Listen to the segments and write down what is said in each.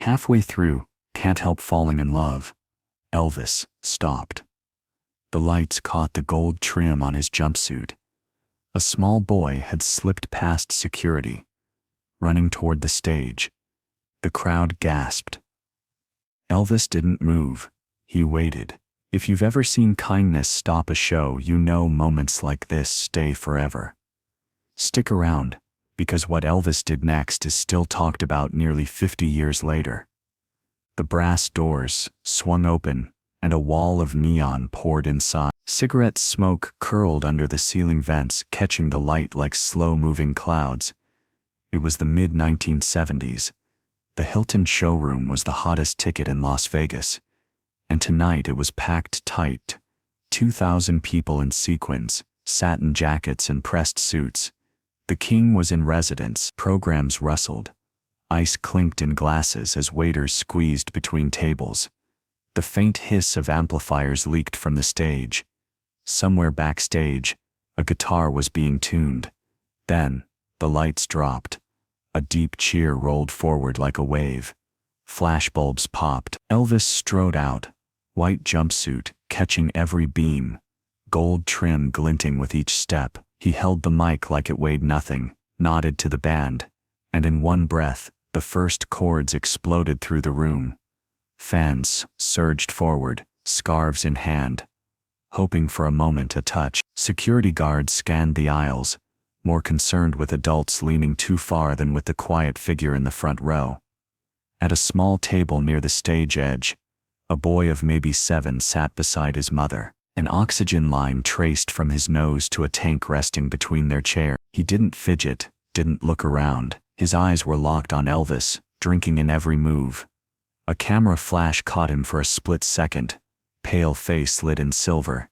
Halfway through, Can't Help Falling in Love, Elvis stopped. The lights caught the gold trim on his jumpsuit. A small boy had slipped past security, running toward the stage. The crowd gasped. Elvis didn't move. He waited. If you've ever seen kindness stop a show, you know moments like this stay forever. Stick around, because what Elvis did next is still talked about nearly 50 years later. The brass doors swung open, and a wall of neon poured inside. Cigarette smoke curled under the ceiling vents, catching the light like slow-moving clouds. It was the mid-1970s. The Hilton showroom was the hottest ticket in Las Vegas, and tonight it was packed tight. 2,000 people in sequins, satin jackets and pressed suits. The king was in residence. Programs rustled. Ice clinked in glasses as waiters squeezed between tables. The faint hiss of amplifiers leaked from the stage. Somewhere backstage, a guitar was being tuned. Then, the lights dropped. A deep cheer rolled forward like a wave. Flashbulbs popped. Elvis strode out, white jumpsuit catching every beam, gold trim glinting with each step. He held the mic like it weighed nothing, nodded to the band, and in one breath, the first chords exploded through the room. Fans surged forward, scarves in hand, hoping for a moment to touch. Security guards scanned the aisles, more concerned with adults leaning too far than with the quiet figure in the front row. At a small table near the stage edge, a boy of maybe 7 sat beside his mother. An oxygen line traced from his nose to a tank resting between their chairs. He didn't fidget, didn't look around. His eyes were locked on Elvis, drinking in every move. A camera flash caught him for a split second, pale face lit in silver.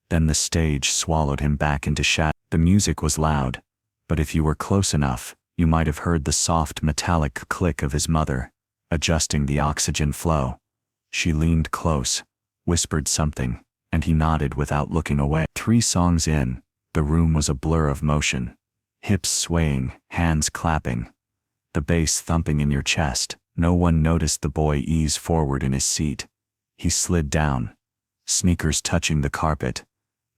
Then the stage swallowed him back into shadow. The music was loud, but if you were close enough, you might have heard the soft metallic click of his mother, adjusting the oxygen flow. She leaned close, whispered something, and he nodded without looking away. 3 songs in, the room was a blur of motion. Hips swaying, hands clapping, the bass thumping in your chest. No one noticed the boy ease forward in his seat. He slid down, sneakers touching the carpet.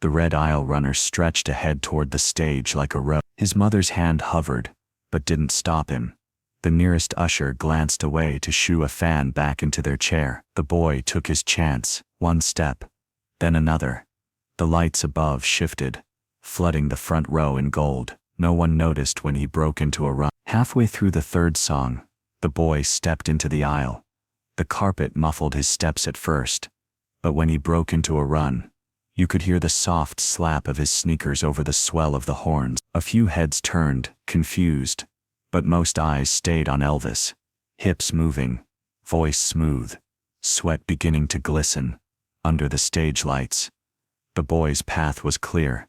The red aisle runner stretched ahead toward the stage like a rope. His mother's hand hovered, but didn't stop him. The nearest usher glanced away to shoo a fan back into their chair. The boy took his chance, one step, then another. The lights above shifted, flooding the front row in gold. No one noticed when he broke into a run. Halfway through the 3rd song, the boy stepped into the aisle. The carpet muffled his steps at first, but when he broke into a run, you could hear the soft slap of his sneakers over the swell of the horns. A few heads turned, confused, but most eyes stayed on Elvis. Hips moving, voice smooth, sweat beginning to glisten. Under the stage lights, the boy's path was clear.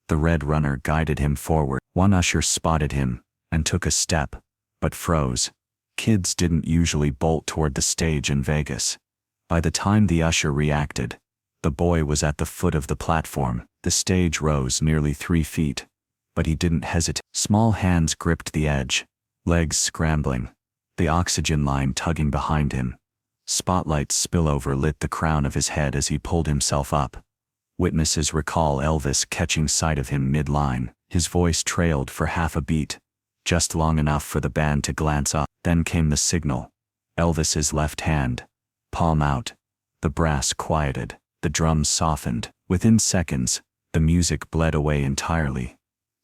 The red runner guided him forward. One usher spotted him and took a step, but froze. Kids didn't usually bolt toward the stage in Vegas. By the time the usher reacted, the boy was at the foot of the platform. The stage rose nearly 3 feet, but he didn't hesitate. Small hands gripped the edge, legs scrambling, the oxygen line tugging behind him. Spotlight's spillover lit the crown of his head as he pulled himself up. Witnesses recall Elvis catching sight of him mid-line. His voice trailed for half a beat, just long enough for the band to glance up. Then came the signal. Elvis's left hand, palm out. The brass quieted, the drums softened. Within seconds, the music bled away entirely.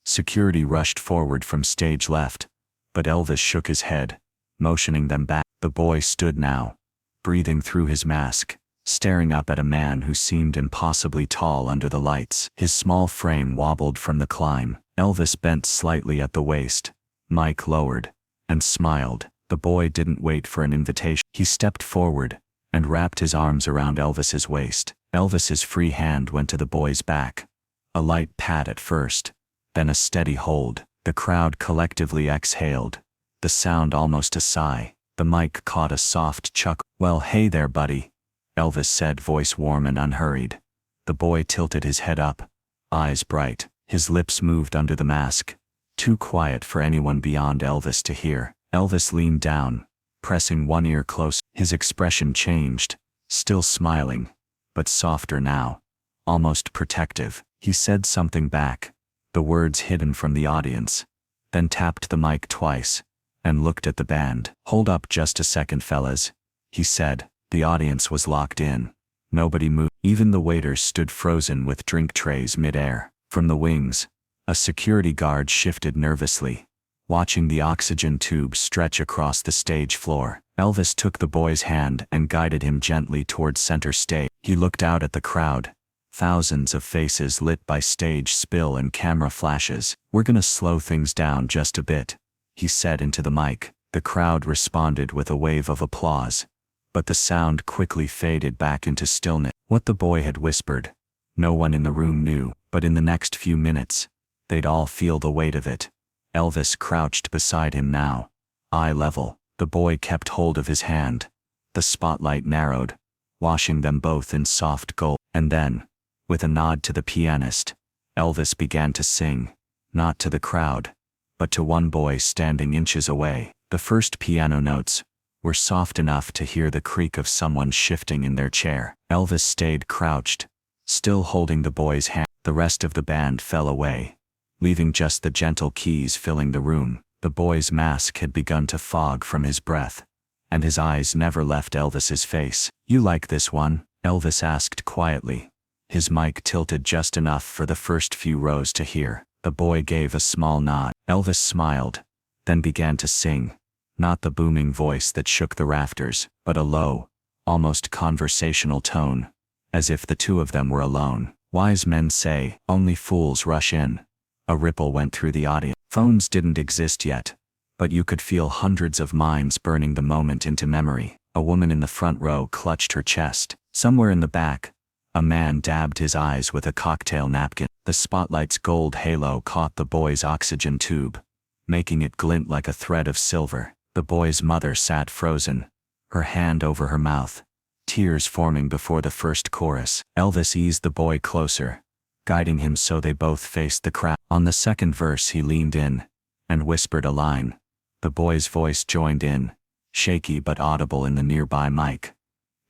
Security rushed forward from stage left, but Elvis shook his head, motioning them back. The boy stood now, breathing through his mask, staring up at a man who seemed impossibly tall under the lights. His small frame wobbled from the climb. Elvis bent slightly at the waist, mic lowered, and smiled. The boy didn't wait for an invitation. He stepped forward and wrapped his arms around Elvis's waist. Elvis's free hand went to the boy's back. A light pat at first, then a steady hold. The crowd collectively exhaled, the sound almost a sigh. The mic caught a soft chuckle. "Well, hey there, buddy," Elvis said, voice warm and unhurried. The boy tilted his head up, eyes bright. His lips moved under the mask, too quiet for anyone beyond Elvis to hear. Elvis leaned down, pressing one ear close. His expression changed, still smiling, but softer now, almost protective. He said something back, the words hidden from the audience, then tapped the mic twice, and looked at the band. "Hold up just a second, fellas," he said. The audience was locked in. Nobody moved. Even the waiters stood frozen with drink trays mid-air. From the wings, a security guard shifted nervously, watching the oxygen tube stretch across the stage floor. Elvis took the boy's hand and guided him gently towards center stage. He looked out at the crowd, thousands of faces lit by stage spill and camera flashes. "We're gonna slow things down just a bit," he said into the mic. The crowd responded with a wave of applause, but the sound quickly faded back into stillness. What the boy had whispered, no one in the room knew, but in the next few minutes, they'd all feel the weight of it. Elvis crouched beside him now, eye level. The boy kept hold of his hand. The spotlight narrowed, washing them both in soft gold. And then, with a nod to the pianist, Elvis began to sing, not to the crowd, but to one boy standing inches away. The first piano notes were soft enough to hear the creak of someone shifting in their chair. Elvis stayed crouched, still holding the boy's hand. The rest of the band fell away, leaving just the gentle keys filling the room. The boy's mask had begun to fog from his breath, and his eyes never left Elvis's face. "You like this one?" Elvis asked quietly, his mic tilted just enough for the first few rows to hear. The boy gave a small nod. Elvis smiled, then began to sing, not the booming voice that shook the rafters, but a low, almost conversational tone, as if the two of them were alone. "Wise men say, only fools rush in." A ripple went through the audience. Phones didn't exist yet, but you could feel hundreds of minds burning the moment into memory. A woman in the front row clutched her chest. Somewhere in the back, a man dabbed his eyes with a cocktail napkin. The spotlight's gold halo caught the boy's oxygen tube, making it glint like a thread of silver. The boy's mother sat frozen, her hand over her mouth, tears forming before the first chorus. Elvis eased the boy closer, guiding him so they both faced the crowd. On the second verse he leaned in and whispered a line. The boy's voice joined in, shaky but audible in the nearby mic.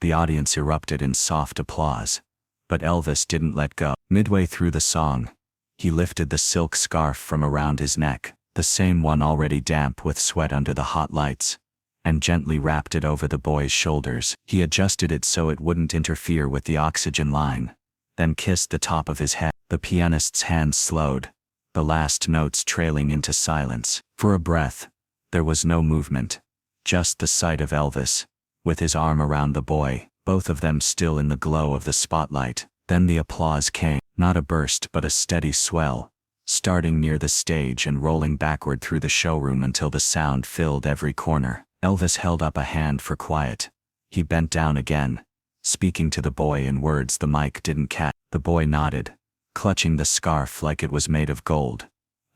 The audience erupted in soft applause, but Elvis didn't let go. Midway through the song, he lifted the silk scarf from around his neck, the same one already damp with sweat under the hot lights, and gently wrapped it over the boy's shoulders. He adjusted it so it wouldn't interfere with the oxygen line, then kissed the top of his head. The pianist's hand slowed, the last notes trailing into silence. For a breath, there was no movement, just the sight of Elvis, with his arm around the boy, both of them still in the glow of the spotlight. Then the applause came, not a burst but a steady swell, starting near the stage and rolling backward through the showroom until the sound filled every corner. Elvis held up a hand for quiet. He bent down again, speaking to the boy in words the mic didn't catch. The boy nodded, clutching the scarf like it was made of gold.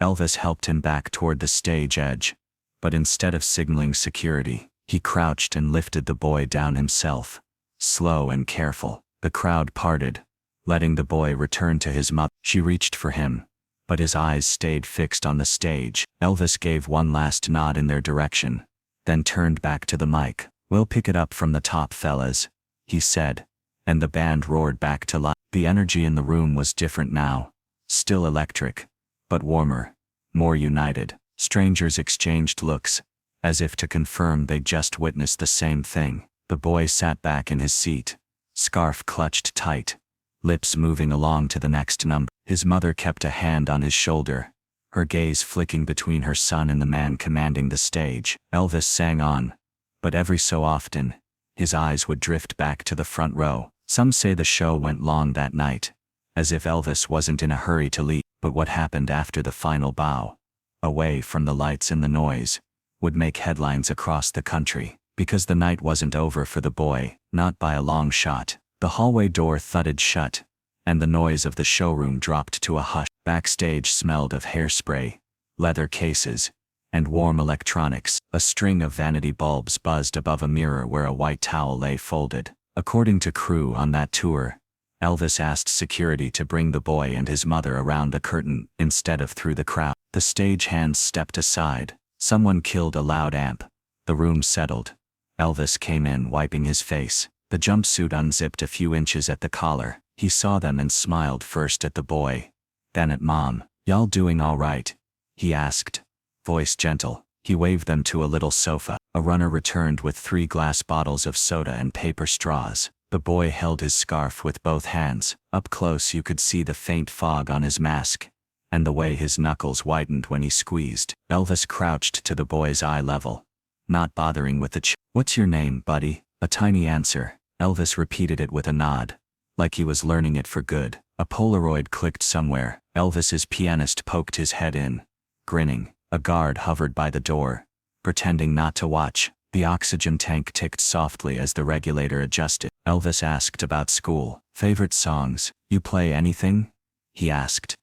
Elvis helped him back toward the stage edge, but instead of signaling security, he crouched and lifted the boy down himself, slow and careful. The crowd parted, letting the boy return to his mother. She reached for him, but his eyes stayed fixed on the stage. Elvis gave one last nod in their direction, then turned back to the mic. "We'll pick it up from the top, fellas," he said, and the band roared back to life. The energy in the room was different now, still electric, but warmer, more united. Strangers exchanged looks, as if to confirm they'd just witnessed the same thing. The boy sat back in his seat, scarf clutched tight, lips moving along to the next number. His mother kept a hand on his shoulder, her gaze flicking between her son and the man commanding the stage. Elvis sang on, but every so often, his eyes would drift back to the front row. Some say the show went long that night, as if Elvis wasn't in a hurry to leave. But what happened after the final bow, away from the lights and the noise, would make headlines across the country, because the night wasn't over for the boy, not by a long shot. The hallway door thudded shut, and the noise of the showroom dropped to a hush. Backstage smelled of hairspray, leather cases, and warm electronics. A string of vanity bulbs buzzed above a mirror where a white towel lay folded. According to crew on that tour, Elvis asked security to bring the boy and his mother around the curtain instead of through the crowd. The stage hands stepped aside. Someone killed a loud amp. The room settled, Elvis came in wiping his face. The jumpsuit unzipped a few inches at the collar. He saw them and smiled first at the boy, then at Mom. "Y'all doing all right?" he asked, voice gentle. He waved them to a little sofa. A runner returned with 3 glass bottles of soda and paper straws. The boy held his scarf with both hands. Up close you could see the faint fog on his mask, and the way his knuckles whitened when he squeezed. Elvis crouched to the boy's eye level, not bothering with the "What's your name, buddy?" A tiny answer. Elvis repeated it with a nod, like he was learning it for good. A Polaroid clicked somewhere. Elvis's pianist poked his head in, grinning. A guard hovered by the door, pretending not to watch. The oxygen tank ticked softly as the regulator adjusted. Elvis asked about school. "Favorite songs? You play anything?" he asked.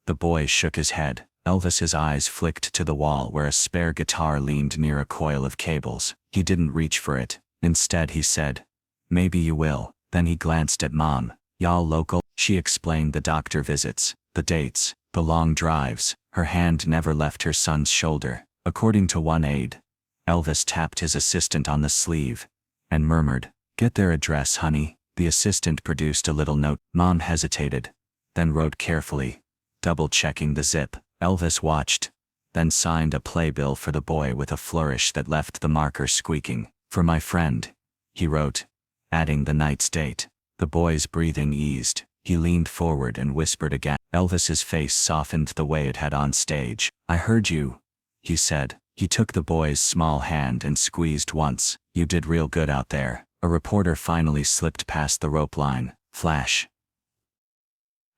The boy shook his head. Elvis's eyes flicked to the wall where a spare guitar leaned near a coil of cables. He didn't reach for it. Instead he said, "Maybe you will." Then he glanced at Mom. "Y'all local?" She explained the doctor visits, the dates, the long drives. Her hand never left her son's shoulder. According to one aide, Elvis tapped his assistant on the sleeve and murmured, "Get their address, honey." The assistant produced a little note. Mom hesitated, then wrote carefully, double-checking the zip. Elvis watched, then signed a playbill for the boy with a flourish that left the marker squeaking. "For my friend," he wrote, adding the night's date. The boy's breathing eased. He leaned forward and whispered again. Elvis's face softened the way it had on stage. "I heard you," he said. He took the boy's small hand and squeezed once. "You did real good out there." A reporter finally slipped past the rope line. Flash.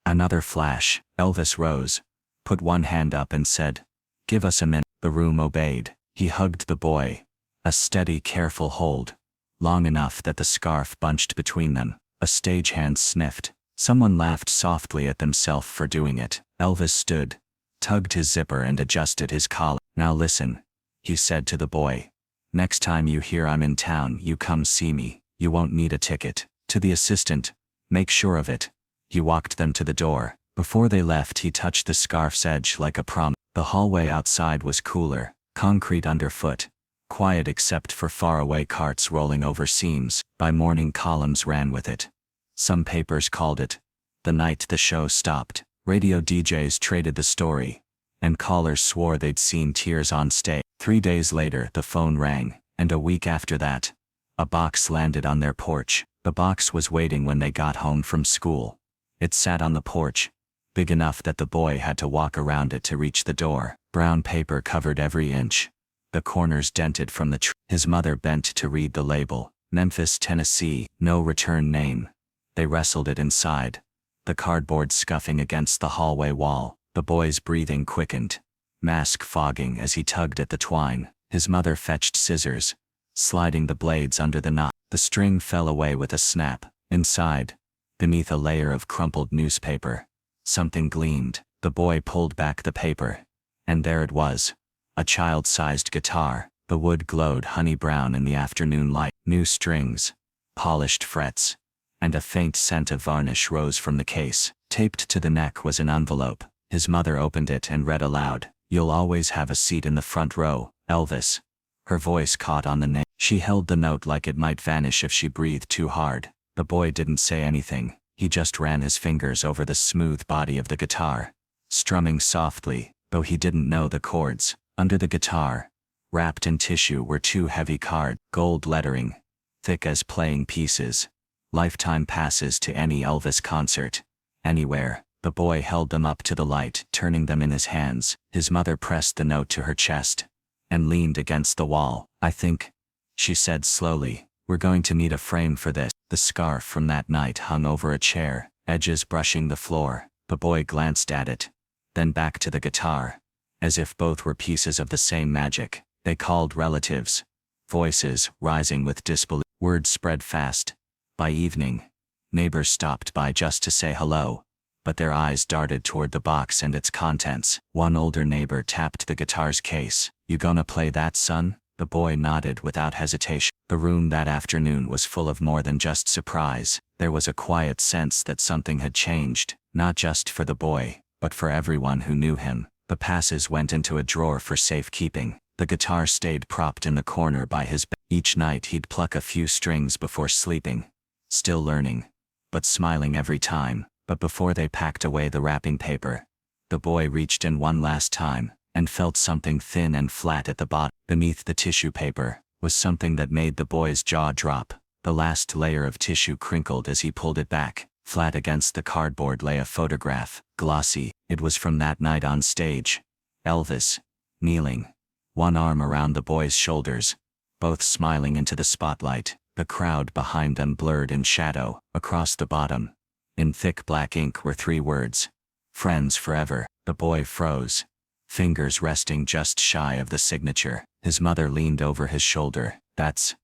Another flash. Elvis rose, put one hand up and said, "Give us a minute." The room obeyed. He hugged the boy, a steady, careful hold, long enough that the scarf bunched between them. A stagehand sniffed. Someone laughed softly at themselves for doing it. Elvis stood, tugged his zipper and adjusted his collar. "Now listen," he said to the boy. "Next time you hear I'm in town, you come see me. You won't need a ticket." To the assistant, "Make sure of it." He walked them to the door. Before they left he touched the scarf's edge like a promise. The hallway outside was cooler, concrete underfoot, quiet except for faraway carts rolling over seams. By morning columns ran with it. Some papers called it "The Night the Show Stopped." Radio DJs traded the story, and callers swore they'd seen tears on stage. 3 days later the phone rang, and a week after that, a box landed on their porch. The box was waiting when they got home from school. It sat on the porch, big enough that the boy had to walk around it to reach the door. Brown paper covered every inch, the corners dented from the His mother bent to read the label. Memphis, Tennessee, no return name. They wrestled it inside, the cardboard scuffing against the hallway wall. The boy's breathing quickened, mask fogging as he tugged at the twine. His mother fetched scissors, sliding the blades under the knot. The string fell away with a snap. Inside, beneath a layer of crumpled newspaper, something gleamed. The boy pulled back the paper, and there it was, a child-sized guitar. The wood glowed honey brown in the afternoon light. New strings, polished frets, and a faint scent of varnish rose from the case. Taped to the neck was an envelope. His mother opened it and read aloud, "You'll always have a seat in the front row, Elvis." Her voice caught on the name. She held the note like it might vanish if she breathed too hard. The boy didn't say anything. He just ran his fingers over the smooth body of the guitar, strumming softly, though he didn't know the chords. Under the guitar, wrapped in tissue, were 2 heavy cards, gold lettering, thick as playing pieces. Lifetime passes to any Elvis concert, anywhere. The boy held them up to the light, turning them in his hands. His mother pressed the note to her chest and leaned against the wall. "I think," she said slowly, "we're going to need a frame for this." The scarf from that night hung over a chair, edges brushing the floor. The boy glanced at it, then back to the guitar, as if both were pieces of the same magic. They called relatives, voices rising with disbelief. Word spread fast. By evening, neighbors stopped by just to say hello, but their eyes darted toward the box and its contents. One older neighbor tapped the guitar's case. "You gonna play that, son?" The boy nodded without hesitation. The room that afternoon was full of more than just surprise. There was a quiet sense that something had changed, not just for the boy, but for everyone who knew him. The passes went into a drawer for safekeeping. The guitar stayed propped in the corner by his bed. Each night he'd pluck a few strings before sleeping, still learning, but smiling every time. But before they packed away the wrapping paper, the boy reached in one last time, and felt something thin and flat at the bottom. Beneath the tissue paper was something that made the boy's jaw drop. The last layer of tissue crinkled as he pulled it back. Flat against the cardboard lay a photograph, glossy. It was from that night on stage. Elvis, kneeling, one arm around the boy's shoulders, both smiling into the spotlight. The crowd behind them blurred in shadow. Across the bottom, in thick black ink, were 3 words: "Friends forever." The boy froze, fingers resting just shy of the signature. His mother leaned over his shoulder. That's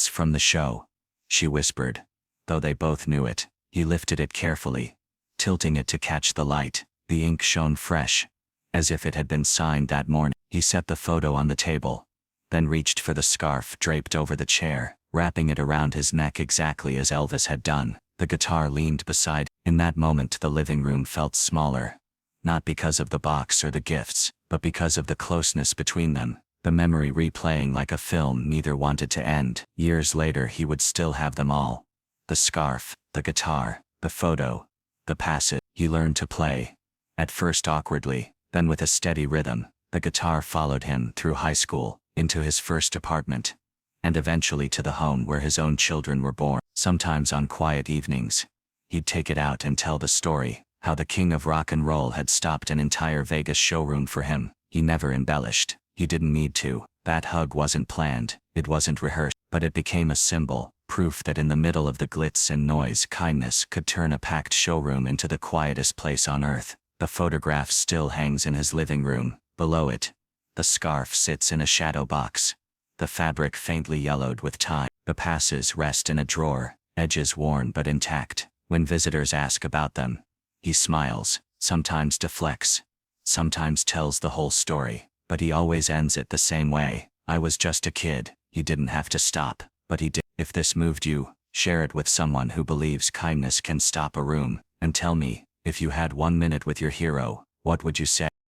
from the show," she whispered, though they both knew it. He lifted it carefully, tilting it to catch the light. The ink shone fresh, as if it had been signed that morning. He set the photo on the table, then reached for the scarf draped over the chair, wrapping it around his neck exactly as Elvis had done. The guitar leaned beside. In that moment the living room felt smaller, not because of the box or the gifts, but because of the closeness between them. The memory replaying like a film neither wanted to end. Years later he would still have them all. The scarf, the guitar, the photo, the passage. He learned to play, at first awkwardly, then with a steady rhythm. The guitar followed him through high school, into his first apartment, and eventually to the home where his own children were born. Sometimes on quiet evenings, he'd take it out and tell the story, how the king of rock and roll had stopped an entire Vegas showroom for him. He never embellished. He didn't need to. That hug wasn't planned, it wasn't rehearsed, but it became a symbol, proof that in the middle of the glitz and noise, kindness could turn a packed showroom into the quietest place on earth. The photograph still hangs in his living room. Below it, the scarf sits in a shadow box, the fabric faintly yellowed with time. The passes rest in a drawer, edges worn but intact. When visitors ask about them, he smiles, sometimes deflects, sometimes tells the whole story, but he always ends it the same way. "I was just a kid." He didn't have to stop, but he did. If this moved you, share it with someone who believes kindness can stop a room, and tell me, if you had 1 minute with your hero, what would you say?